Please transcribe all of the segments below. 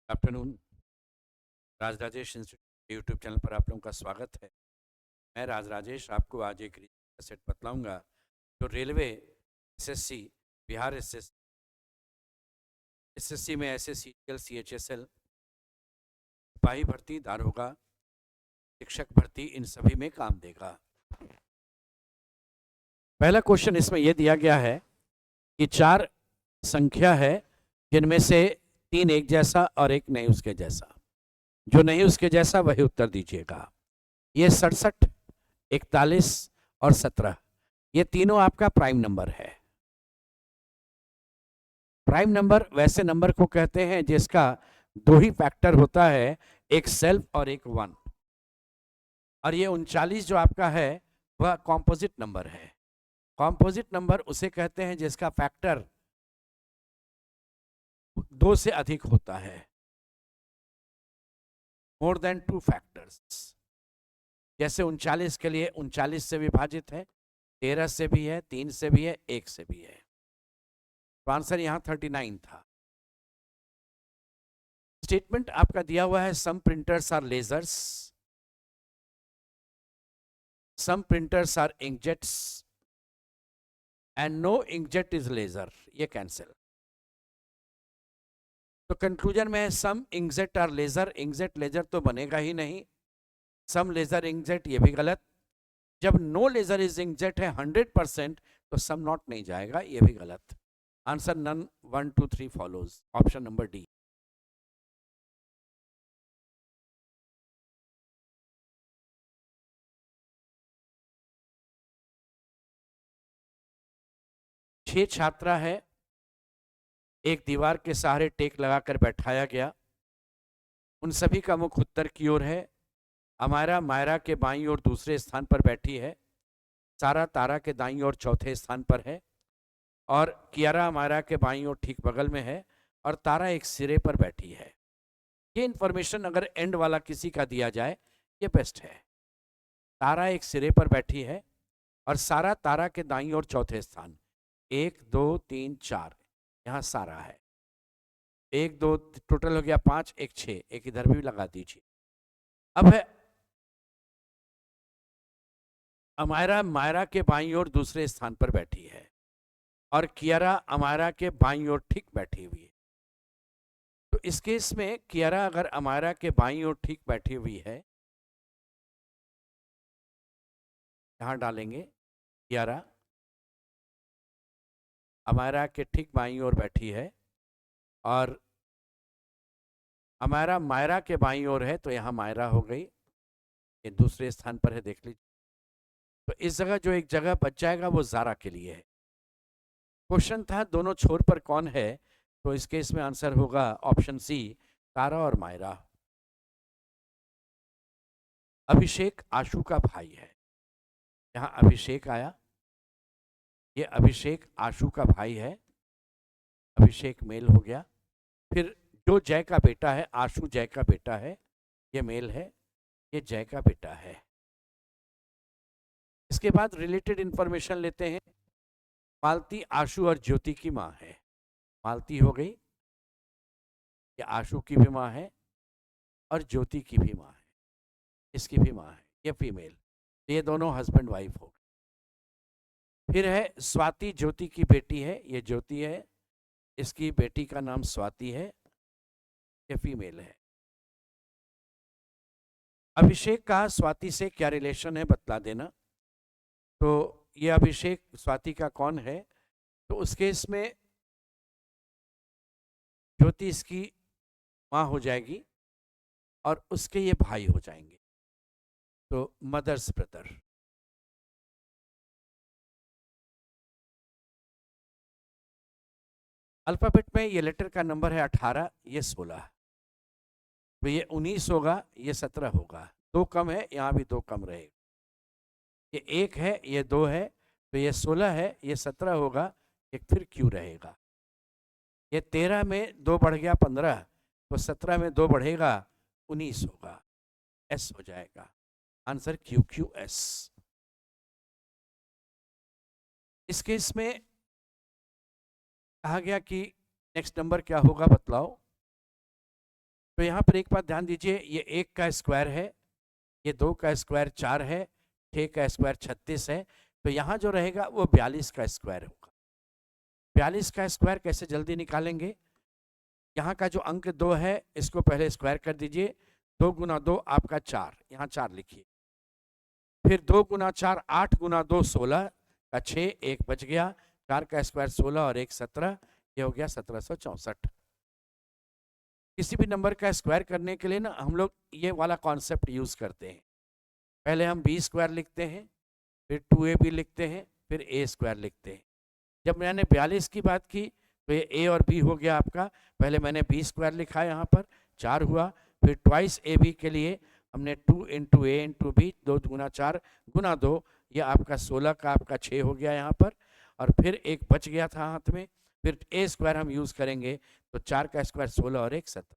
Afternoon. राज Rajesh institute YouTube channel पर आप लोगों का स्वागत है। मैं राज राजेश आपको आज एक सेट बतलाऊंगा जो रेलवे एसएससी, बिहार एसएससी में एसएससीजीएल, सीएचएसएल, सिपाही भर्ती, दारोगा, शिक्षक भर्ती, इन सभी में काम देगा। पहला क्वेश्चन इसमें यह दिया गया है कि 4 संख्या है जिनमें से 3 एक जैसा और एक नहीं उसके जैसा। जो नहीं उसके जैसा वही उत्तर दीजिएगा। ये 67, 41 और 17, ये तीनों आपका प्राइम नंबर है। प्राइम नंबर वैसे नंबर को कहते हैं जिसका 2 ही फैक्टर होता है, एक सेल्फ और एक 1। और ये 39 जो आपका है वह कॉम्पोजिट नंबर है। कॉम्पोजिट नंबर उसे कहते हैं जिसका फैक्टर 2 से अधिक होता है, मोर देन 2 फैक्टर्स। जैसे 39 के लिए 39 से विभाजित है, 13 से भी है, 3 से भी है, 1 से भी है। तो आंसर यहां 39 था। स्टेटमेंट आपका दिया हुआ है, some printers are lasers, some printers are inkjets and no inkjet is laser. ये कैंसिल। तो कंक्लूजन में है some inkjet are laser. Inkjet laser तो बनेगा ही नहीं। सम लेजर इंकजेट ये भी गलत। जब नो लेजर इज इंकजेट है 100% तो सम नॉट नहीं जाएगा, ये भी गलत। Answer none 1 2 3 follows, option number D. छह छात्रा है, एक दीवार के सहारे टेक लगाकर बैठाया गया। उन सभी का मुख उत्तर की ओर है। अमायरा मायरा के बाईं ओर दूसरे स्थान पर बैठी है। सारा तारा के दाईं ओर चौथे स्थान पर है। और कियारा मायरा के बाईं ओर ठीक बगल में है। और तारा एक सिरे पर बैठी है। ये इंफॉर्मेशन अगर एंड वाला किसी का दिया जाए ये बेस्ट है। तारा एक सिरे पर बैठी है और सारा तारा के दाईं ओर चौथे स्थान। 1 2 3 4, यहाँ सारा है। 1 2 टोटल हो गया 5, 1 6, एक इधर भी लगा दीजिए। अब है अमायरा मायरा के बाईं ओर दूसरे स्थान पर बैठी है और कियारा अमायरा के बाईं ओर ठीक बैठी हुई है। तो इस केस में कियारा अगर अमायरा के बाईं ओर ठीक बैठी हुई है, यहां डालेंगे कियारा अमायरा के ठीक बाईं ओर बैठी है और अमायरा मायरा के बाईं ओर है, तो यहां मायरा हो गई, ये दूसरे स्थान पर है, देख लीजिए। तो इस जगह जो एक जगह बच जाएगा वो जारा के लिए है। क्वेश्चन था दोनों छोर पर कौन है, तो इस केस में आंसर होगा ऑप्शन सी, तारा और मायरा। अभिषेक आशु का भाई है, यहाँ अभिषेक आया, ये अभिषेक आशु का भाई है। अभिषेक मेल हो गया। फिर जो जय का बेटा है, आशु जय का बेटा है, ये मेल है, ये जय का बेटा है। इसके बाद रिलेटेड इंफॉर्मेशन लेते हैं। मालती आशु और ज्योति की माँ है। मालती हो गई, ये आशु की भी माँ है और ज्योति की भी माँ है, इसकी भी माँ है, ये फीमेल। ये दोनों हस्बैंड वाइफ हो गए। फिर है स्वाति, ज्योति की बेटी है, ये ज्योति है, इसकी बेटी का नाम स्वाति है, ये फीमेल है। अभिषेक का स्वाति से क्या रिलेशन है बतला देना। तो ये अभिषेक स्वाति का कौन है, तो उस केस में ज्योति इसकी माँ हो जाएगी और उसके ये भाई हो जाएंगे, तो मदर्स ब्रदर। अल्फाबेट में ये लेटर का नंबर है 18, ये 16, तो ये 19 होगा, ये 17 होगा। 2 कम है, यहाँ भी 2 कम रहेगा। ये 1 है, ये 2 है, तो ये 16 है, ये 17 होगा, एक फिर क्यू रहेगा। ये 13 में 2 बढ़ गया 15, तो 17 में 2 बढ़ेगा 19 होगा, एस हो जाएगा। Answer Q Q S. इस केस में कहा गया कि नेक्स्ट नंबर क्या होगा बतलाओ। तो यहाँ पर एक बात ध्यान दीजिए, ये 1 का स्क्वायर है, ये 2 का स्क्वायर 4 है, 6 का स्क्वायर 36 है, तो यहाँ जो रहेगा वो 42 का स्क्वायर होगा। 42 का स्क्वायर कैसे जल्दी निकालेंगे? यहाँ का जो अंक 2 है इसको पहले स्क्वायर कर दीजिए, 2 गुना 2 आपका 4, यहाँ 4 लिखिए, फिर 2 गुना 4 8 गुना 2 16 का 6, 1 बच गया, 4 का स्क्वायर 16 और 1 17, ये हो गया 1764। किसी भी नंबर का स्क्वायर करने के लिए ना हम लोग ये वाला कॉन्सेप्ट यूज करते हैं। पहले हम बी स्क्वायर लिखते हैं, फिर 2ab लिखते हैं, फिर ए स्क्वायर लिखते हैं। जब मैंने 42 की बात की तो ये ए और बी हो गया आपका, पहले मैंने बी स्क्वायर लिखा यहाँ पर 4 हुआ, फिर ट्वाइस ए बी के लिए हमने 2 इंटू ए इंटू बी, 2 गुना 4 गुना 2, ये आपका 16 का आपका 6 हो गया यहाँ पर, और फिर एक बच गया था हाथ में, फिर ए स्क्वायर हम यूज करेंगे, तो 4 का स्क्वायर 16 और 1 17,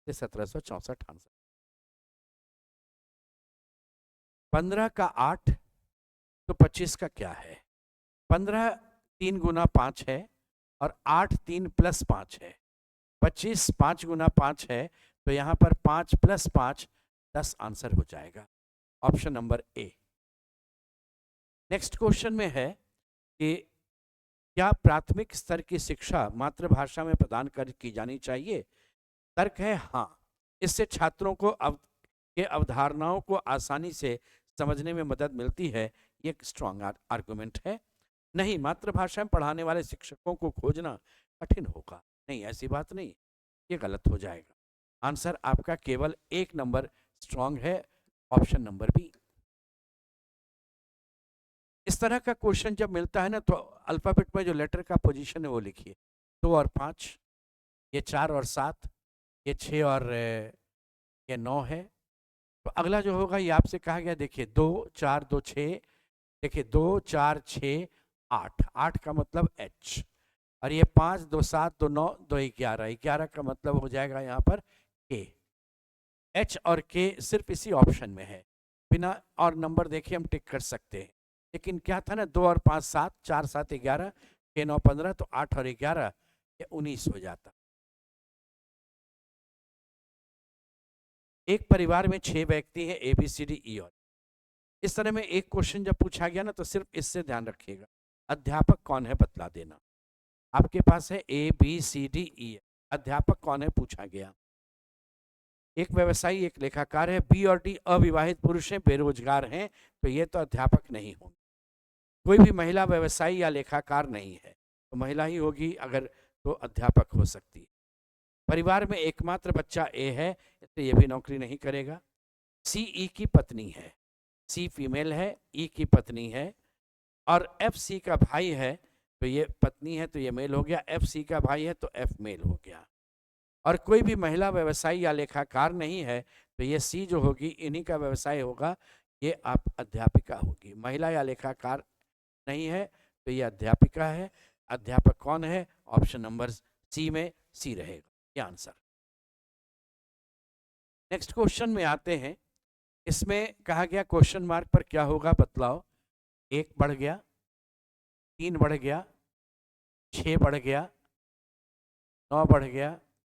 1764 आंसर। 15 का 8 तो 25 का क्या है? 15 3 गुना 5 है और 8 3 प्लस 5 है, 25 5 गुना 5 है, तो यहाँ पर 5 प्लस 5 10 आंसर हो जाएगा, option number A. Next question में है कि क्या प्राथमिक स्तर की शिक्षा मातृभाषा में प्रदान की जानी चाहिए? तर्क है हाँ, इससे छात्रों को के अवधारणाओं को आसानी से समझने में मदद मिलती है, ये एक स्ट्रॉन्ग आर्गुमेंट है। नहीं, मातृभाषा में पढ़ाने वाले शिक्षकों को खोजना कठिन होगा, नहीं ऐसी बात नहीं, ये गलत हो जाएगा। आंसर आपका केवल 1 नंबर स्ट्रॉन्ग है, ऑप्शन नंबर बी। इस तरह का क्वेश्चन जब मिलता है ना तो अल्फाबेट में जो लेटर का पोजीशन है वो लिखिए, 2 और 5, ये 4 और 7, ये 6 और ये 9 है। तो अगला जो होगा ये आपसे कहा गया, देखिए 2 4 2 6, देखिए 2 4 6 8, 8 का मतलब H, और ये 5 2 7 2 9 2 11, 11 का मतलब हो जाएगा यहाँ पर K। H और K सिर्फ इसी ऑप्शन में है, बिना और नंबर देखे हम टिक कर सकते हैं, लेकिन क्या था ना 2 और 5 7, 4 7 11, K 9 15, तो 8 और 11 ये 19 हो जाता। एक परिवार में 6 व्यक्ति हैं, A B C D E, और इस तरह में एक क्वेश्चन जब पूछा गया ना तो सिर्फ इससे ध्यान रखिएगा, अध्यापक कौन है बतला देना। आपके पास है A B C D E, अध्यापक कौन है पूछा गया। एक व्यवसायी, एक लेखाकार है, बी और डी अविवाहित पुरुष हैं, बेरोजगार हैं, तो ये तो अध्यापक नहीं होंगे। कोई भी महिला व्यवसायी या लेखाकार नहीं है, तो महिला ही होगी, अगर तो अध्यापक हो सकती है। परिवार में एकमात्र बच्चा ए है, तो ये भी नौकरी नहीं करेगा। सी ई की पत्नी है, सी फीमेल है, ई की पत्नी है, और एफ सी का भाई है, तो ये पत्नी है तो ये मेल हो गया, एफ सी का भाई है तो एफ मेल हो गया। और कोई भी महिला व्यवसायी या लेखाकार नहीं है, तो ये सी जो होगी इन्हीं का व्यवसाय होगा, ये आप अध्यापिका होगी। महिला या लेखाकार नहीं है तो ये अध्यापिका है। अध्यापक कौन है? ऑप्शन नंबर सी में सी रहेगा ये आंसर। नेक्स्ट क्वेश्चन में आते हैं, इसमें कहा गया क्वेश्चन मार्क पर क्या होगा बतलाओ। 1 बढ़ गया, 3 बढ़ गया, 6 बढ़ गया, 9 बढ़ गया,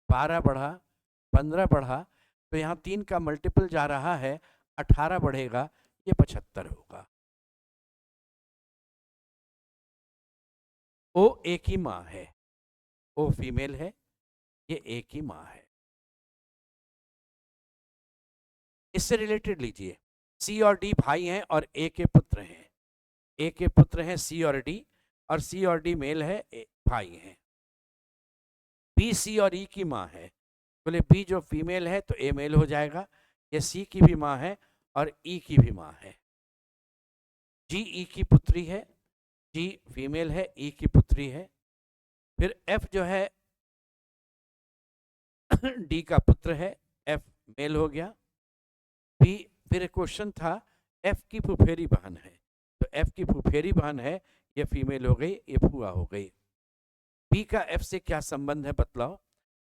12 बढ़ा, 15 बढ़ा, तो यहाँ 3 का मल्टीपल जा रहा है, 18 बढ़ेगा, ये 75 होगा। ओ एक ही माँ है, ओ फीमेल है, ये एक ही माँ है। इससे रिलेटेड लीजिए, सी और डी भाई हैं और ए के पुत्र हैं, ए के पुत्र हैं सी और डी, और सी और डी मेल है, भाई हैं। बी सी और ई की माँ है, बोले बी जो फीमेल है तो ए मेल हो जाएगा, ये सी की भी माँ है और ई की भी माँ है। जी ई की पुत्री है, जी फीमेल है, ई की पुत्री है। फिर एफ जो है डी का पुत्र है, एफ मेल हो गया। बी, फिर क्वेश्चन था एफ की फुफेरी बहन है, तो एफ की फुफेरी बहन है, ये फीमेल हो गई, ये फुआ हो गई। बी का एफ से क्या संबंध है बतलाओ।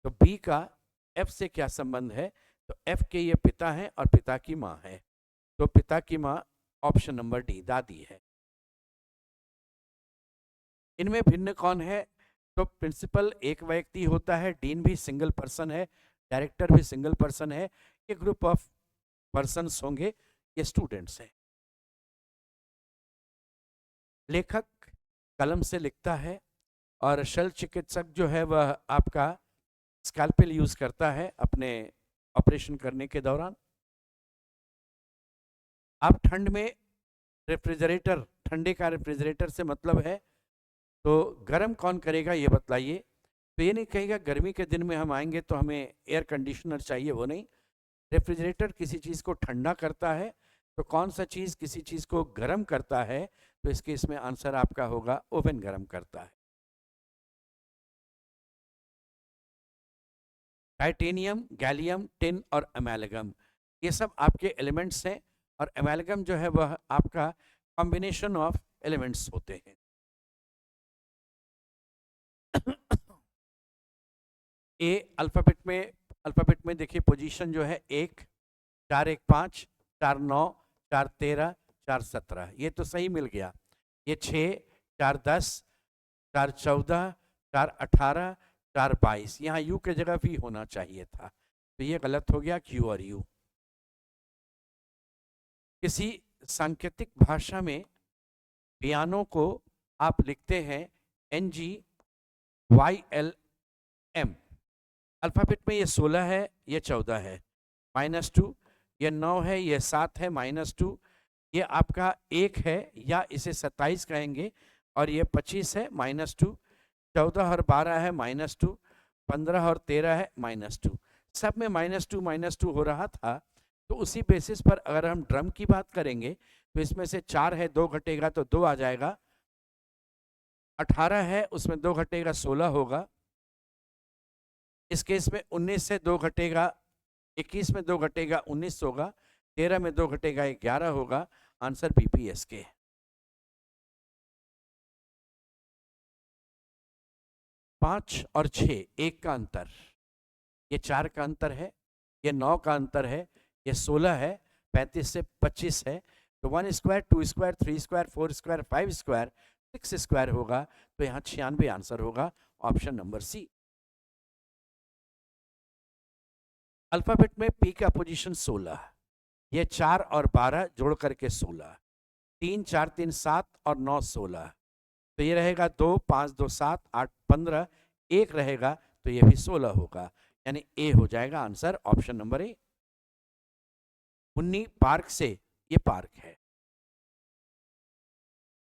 तो बी का एफ से क्या संबंध है, तो एफ के ये पिता हैं और पिता की माँ है, तो पिता की माँ ऑप्शन नंबर डी दादी है। इनमें भिन्न कौन है, तो प्रिंसिपल एक व्यक्ति होता है, डीन भी सिंगल पर्सन है, डायरेक्टर भी सिंगल पर्सन है, ये ग्रुप ऑफ पर्सन्स होंगे, ये स्टूडेंट्स हैं। लेखक कलम से लिखता है और शल्य चिकित्सक जो है वह आपका स्कैल्पेल यूज करता है अपने ऑपरेशन करने के दौरान। आप ठंड में रेफ्रिजरेटर, ठंडे का रेफ्रिजरेटर से मतलब है, तो गर्म कौन करेगा ये बतलाइए। तो ये नहीं कहेगा गर्मी के दिन में हम आएंगे तो हमें एयर कंडीशनर चाहिए, वो नहीं। रेफ्रिजरेटर किसी चीज़ को ठंडा करता है, तो कौन सा चीज़ किसी चीज़ को गर्म करता है, तो इसके इसमें आंसर आपका होगा ओवन गर्म करता है। टाइटेनियम, गैलियम, टिन और अमेलगम, ये सब आपके एलिमेंट्स हैं, और अमेलगम जो है वह आपका कॉम्बिनेशन ऑफ एलिमेंट्स होते हैं। ए अल्फाबेट में देखिए पोजीशन जो है 1, 4, 1, 5, 4, 9, 4, 13, 4, 17, ये तो सही मिल गया। ये 6, 4, 10, 4, 14, 4, 18, 4, 22, यहाँ यू के जगह भी होना चाहिए था, तो ये गलत हो गया, क्यू और यू। किसी सांकेतिक भाषा में पियानो को आप लिखते हैं NGYLM। अल्फाबेट में ये 16 है, ये 14 है, -2, ये 9 है, ये 7 है, -2, ये आपका 1 है या इसे 27 कहेंगे, और ये 25 है, -2, 14 और 12 है, -2, 15 और 13 है, -2, सब में -2 हो रहा था। तो उसी बेसिस पर अगर हम ड्रम की बात करेंगे तो इसमें से 4 है, 2 घटेगा तो 2 आ जाएगा, 18 है उसमें 2 घटेगा 16 होगा, इस केस में 19 से 2 घटेगा 21, में 2 घटेगा 19 होगा, 13 में 2 घटेगा 11 होगा, आंसर PPSK। 5 और 6 1 का अंतर, ये 4 का अंतर है, ये 9 का अंतर है, ये 16 है, 35 से 25 है, तो 1 square, 2 square, 3 square, 4 square, 5 square, 6 square होगा, तो यहाँ 96 आंसर होगा, ऑप्शन नंबर सी। अल्फाबेट में पी का पोजीशन 16, ये 4 और 12 जोड़ करके 16, 3, 4, 3, 7 और 9, 16, तो ये रहेगा 2, 5, 2, 7, 8, 15, 1 रहेगा तो ये भी 16 होगा, यानी ए हो जाएगा answer, option number A. Munni park से, ये पार्क है,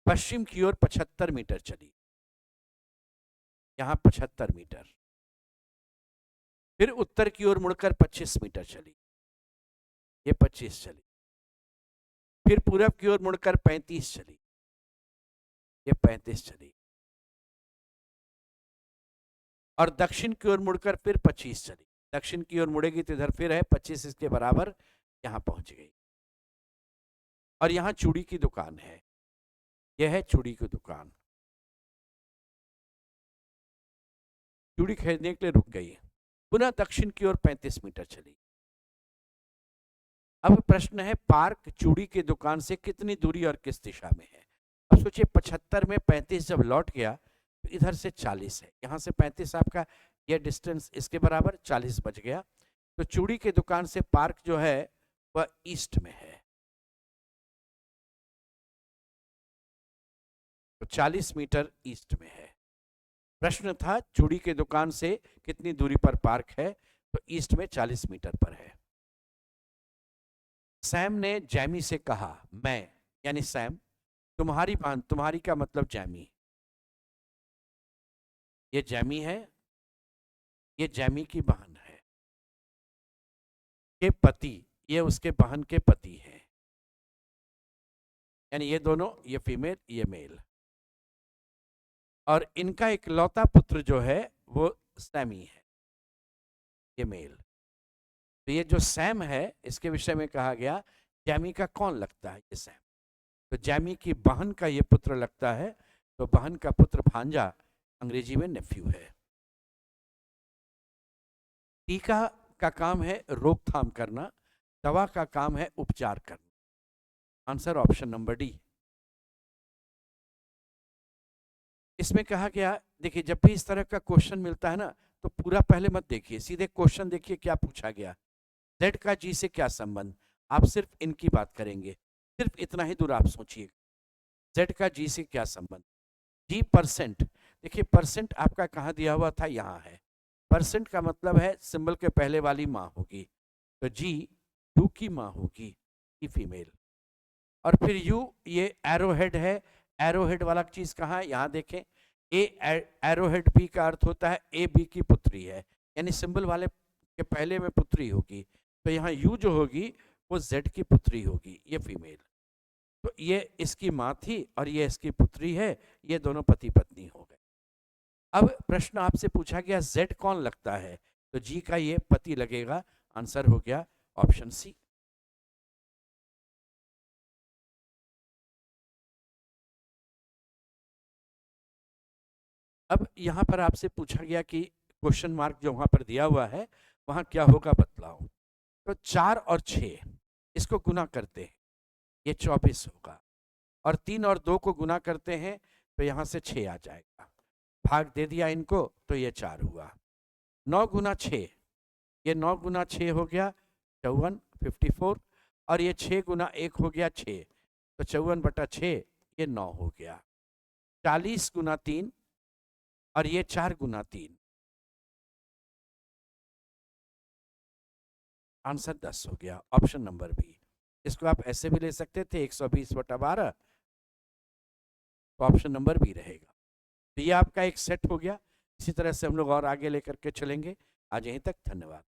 पश्चिम की ओर 75 मीटर चली, यहां 75 मीटर, फिर उत्तर की ओर मुड़कर 25 मीटर चली, ये 25 चली, फिर पूरब की ओर मुड़कर 35 चली, ये 35 चली, और दक्षिण की ओर मुड़कर फिर 25 चली, दक्षिण की ओर मुड़ेगी तो इधर फिर है 25, इसके बराबर यहां पहुंच गई। और यहां चूड़ी की दुकान है, यह है चूड़ी की दुकान, चूड़ी खरीदने के लिए रुक गई, पुनः दक्षिण की ओर 35 मीटर चली। अब प्रश्न है पार्क चूड़ी की दुकान से कितनी दूरी और किस दिशा में है। अब सोचिए 75 में 35 जब लौट गया तो इधर से 40 है, यहां से 35 आपका यह डिस्टेंस, इसके बराबर 40 बच गया, तो चूड़ी की दुकान से पार्क जो है वह ईस्ट में है, तो 40 मीटर ईस्ट में है। प्रश्न था चूड़ी की दुकान से कितनी दूरी पर पार्क है, तो ईस्ट में 40 मीटर पर है। सैम ने जैमी से कहा, मैं यानी सैम तुम्हारी बहन, तुम्हारी का मतलब जैमी, ये जैमी है, ये जैमी की बहन है, के पति, ये उसके बहन के पति हैं, यानी ये दोनों, ये फीमेल ये मेल, और इनका इकलौता पुत्र जो है वो सैमी है, ये मेल। तो ये जो सैम है इसके विषय में कहा गया जैमी का कौन लगता है, ये सैम, तो जैमी की बहन का ये पुत्र लगता है, तो बहन का पुत्र भांजा अंग्रेजी में नेफ्यू है। टीका का काम है रोकथाम करना, दवा का काम है उपचार करना, आंसर ऑप्शन नंबर डी। इसमें कहा गया, देखिए जब भी इस तरह का क्वेश्चन मिलता है ना, तो पूरा पहले मत देखिए, सीधे क्वेश्चन देखिए क्या पूछा गया। Z का G से क्या संबंध, आप सिर्फ इनकी बात करेंगे, सिर्फ इतना ही दूर आप सोचिए। Z का G से क्या संबंध, G परसेंट, देखिए परसेंट आपका कहाँ दिया हुआ था, यहाँ है। परसेंट का मतलब है सिंबल के पहले वाली माँ होगी, तो G यू की माँ होगी, ई फीमेल। और फिर यू, ये एरो हेड है, एरो हेड वाला चीज कहाँ है, यहाँ देखें, ए एरो हेड बी का अर्थ होता है ए बी की पुत्री है, यानी सिंबल वाले के पहले में पुत्री होगी, तो यहाँ यू जो होगी वो जेड की पुत्री होगी, ये फीमेल। तो ये इसकी माँ थी और ये इसकी पुत्री है, ये दोनों पति पत्नी हो गए। अब प्रश्न आपसे पूछा गया जेड कौन लगता है, तो जी का ये पति लगेगा, आंसर हो गया ऑप्शन सी। अब यहाँ पर आपसे पूछा गया कि क्वेश्चन मार्क जो वहाँ पर दिया हुआ है वहाँ क्या होगा बतलाओ। तो 4 और 6 इसको गुना करते हैं, ये 24 होगा, और 3 और 2 को गुना करते हैं तो यहाँ से 6 आ जाएगा, भाग दे दिया इनको तो ये 4 हुआ। 9 गुना 6, ये 9 गुना 6 हो गया 54, 54, और ये 6 गुना 1 हो गया 6, तो 54/6 ये 9 हो गया। 40 गुना 3 और ये 4 गुना 3, आंसर 10 हो गया, ऑप्शन नंबर बी। इसको आप ऐसे भी ले सकते थे 120/12, तो ऑप्शन नंबर बी रहेगा। तो ये आपका एक सेट हो गया। इसी तरह से हम लोग और आगे लेकर के चलेंगे। आज यहीं तक, धन्यवाद।